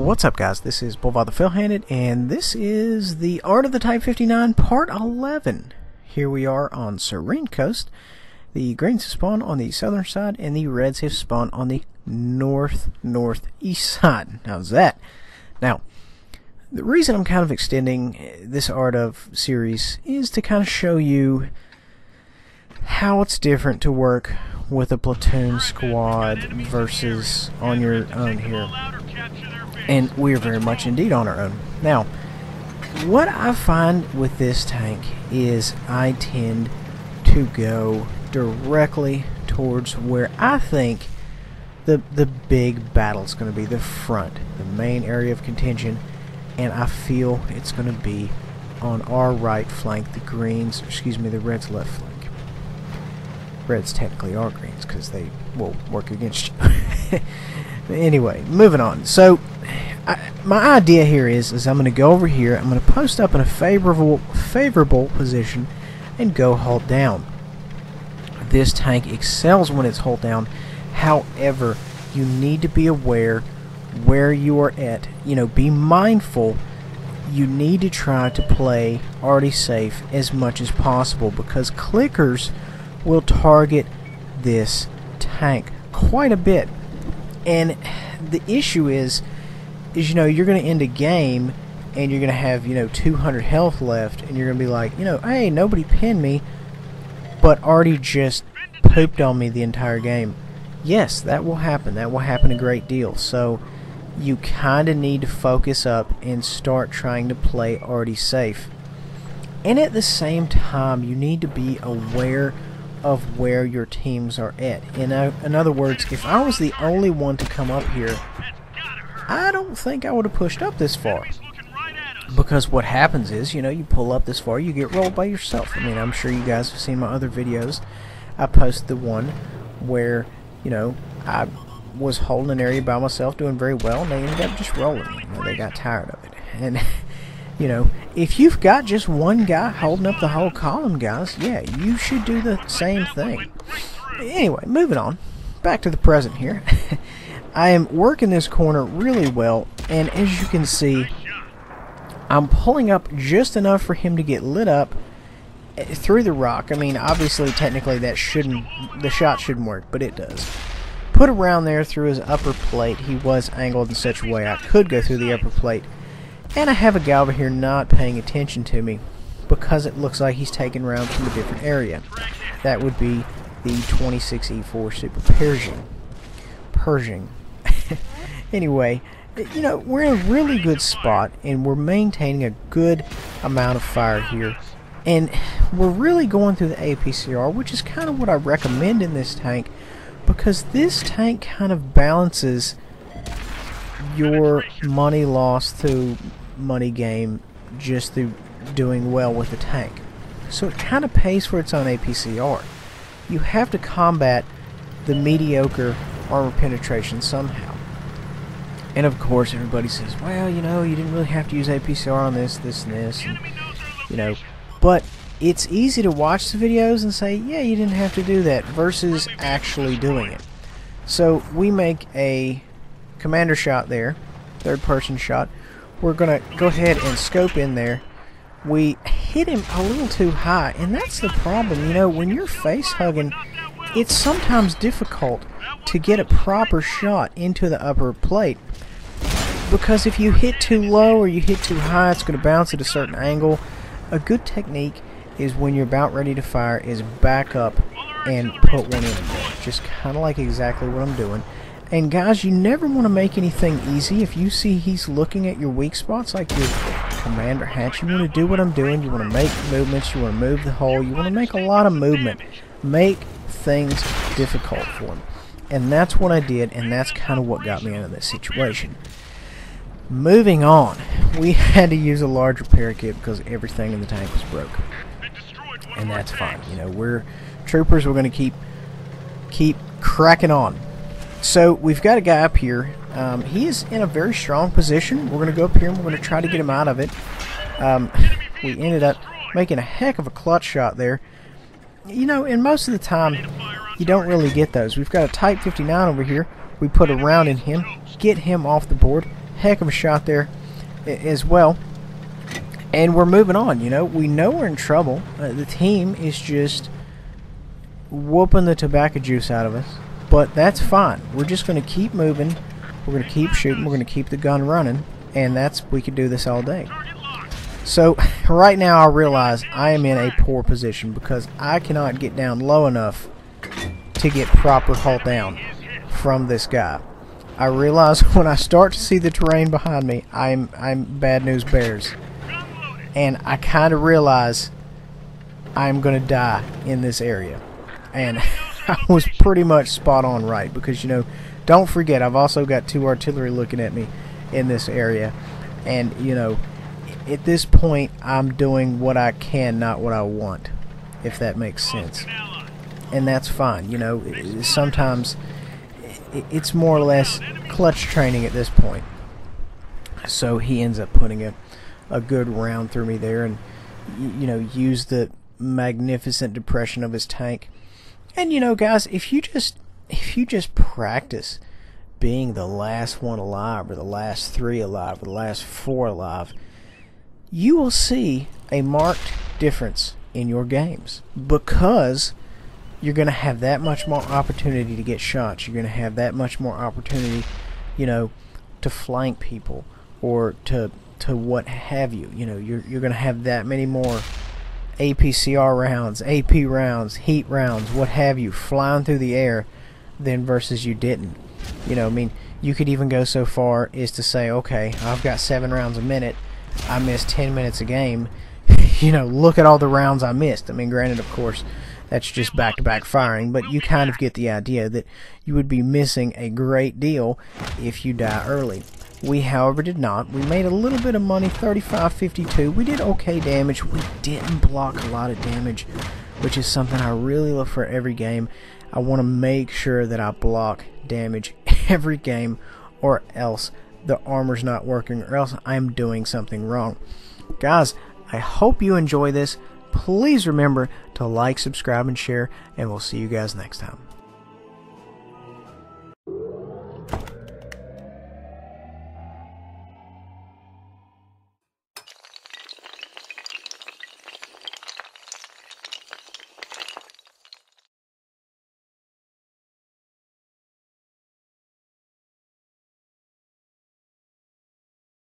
What's up, guys? This is Bulvar the Fell-Handed, and this is the Art of the Type 59 Part 11. Here we are on Serene Coast. The greens have spawned on the southern side, and the reds have spawned on the northeast side. How's that? Now, the reason I'm kind of extending this Art of series is to kind of show you how it's different to work with a platoon squad versus on your own here. And we're very much indeed on our own. Now, what I find with this tank is I tend to go directly towards where I think the big battle is going to be, the front, the main area of contention, and I feel it's going to be on our right flank, the reds' left flank. Reds technically are greens because they will work against you. Anyway, moving on. So, my idea here is I'm going to go over here, I'm going to post up in a favorable position and go hold down. This tank excels when it's hold down. However, you need to be aware where you are at. You know, be mindful. You need to try to play already safe as much as possible because clickers will target this tank quite a bit. And the issue is you know, you're going to end a game and you're going to have, you know, 200 health left, and you're going to be like, you know, hey, nobody pinned me, but already just pooped on me the entire game. Yes, that will happen. That will happen a great deal. So you kind of need to focus up and start trying to play already safe. And at the same time, you need to be aware of where your teams are at. In other words, if I was the only one to come up here, I don't think I would have pushed up this far. Because what happens is, you know, you pull up this far, you get rolled by yourself. I mean, I'm sure you guys have seen my other videos. I posted the one where, you know, I was holding an area by myself, doing very well, and they ended up just rolling me. You know, they got tired of it. And, you know, if you've got just one guy holding up the whole column, guys, yeah, you should do the same thing. Anyway, moving on. Back to the present here. I am working this corner really well, and as you can see, I'm pulling up just enough for him to get lit up through the rock. I mean, obviously, technically, the shot shouldn't work, but it does. Put around there through his upper plate. He was angled in such a way I could go through the upper plate. And I have a guy over here not paying attention to me because it looks like he's taking rounds from a different area. That would be the 26E4 Super Pershing. Anyway, you know, we're in a really good spot and we're maintaining a good amount of fire here. And we're really going through the APCR, which is kind of what I recommend in this tank because this tank kind of balances your money loss through money gain just through doing well with the tank. So it kind of pays for its own APCR. You have to combat the mediocre armor penetration somehow. And of course everybody says, well, you know, you didn't really have to use APCR on this, and this, and, you know, but it's easy to watch the videos and say, yeah, you didn't have to do that, versus actually doing it. So we make a commander shot there, third person shot. We're gonna go ahead and scope in there. We hit him a little too high, and that's the problem. You know, when you're face hugging, it's sometimes difficult to get a proper shot into the upper plate because if you hit too low or you hit too high, it's going to bounce at a certain angle. A good technique is when you're about ready to fire is back up and put one in there, just kind of like exactly what I'm doing. And guys, you never want to make anything easy. If you see he's looking at your weak spots like your commander hatch, you want to do what I'm doing. You want to make movements, you want to move the hole, you want to make a lot of movement. Make things difficult for him. And that's what I did, and that's kind of what got me out of this situation. Moving on, we had to use a large repair kit because everything in the tank was broken. And that's fine. You know, we're troopers, we're going to keep cracking on. So we've got a guy up here. He is in a very strong position. We're going to go up here and we're going to try to get him out of it. We ended up making a heck of a clutch shot there. You know, and most of the time, you don't really get those. We've got a Type 59 over here. We put a round in him, get him off the board, heck of a shot there as well. And we're moving on. You know, we know we're in trouble. The team is just whooping the tobacco juice out of us, but that's fine. We're just going to keep moving. We're going to keep shooting. We're going to keep the gun running, and we could do this all day. So right now I realize I am in a poor position because I cannot get down low enough to get proper halt down from this guy. I realize when I start to see the terrain behind me, I'm bad news bears. And I kind of realize I'm going to die in this area. And I was pretty much spot on right because, you know, don't forget I've also got 2 artillery looking at me in this area. And, you know, at this point I'm doing what I can, not what I want, if that makes sense. And that's fine. You know, sometimes it's more or less clutch training at this point. So he ends up putting a good round through me there, and you know, use the magnificent depression of his tank. And you know, guys, if you just practice being the last one alive, or the last 3 alive, or the last 4 alive, you will see a marked difference in your games, because you're going to have that much more opportunity to get shots. You're going to have that much more opportunity, you know, to flank people, or to what have you. You know, you're going to have that many more APCR rounds, AP rounds, heat rounds, what have you, flying through the air than versus you didn't. You know, I mean, you could even go so far as to say, okay, I've got 7 rounds a minute, I missed 10 minutes a game. You know, look at all the rounds I missed. I mean, granted, of course, that's just back-to-back firing, but you kind of get the idea that you would be missing a great deal if you die early. We, however, did not. We made a little bit of money, 35.52. We did okay damage. We didn't block a lot of damage, which is something I really look for every game. I want to make sure that I block damage every game, or else the armor's not working, or else I'm doing something wrong. Guys, I hope you enjoy this. Please remember to like, subscribe, and share, and we'll see you guys next time.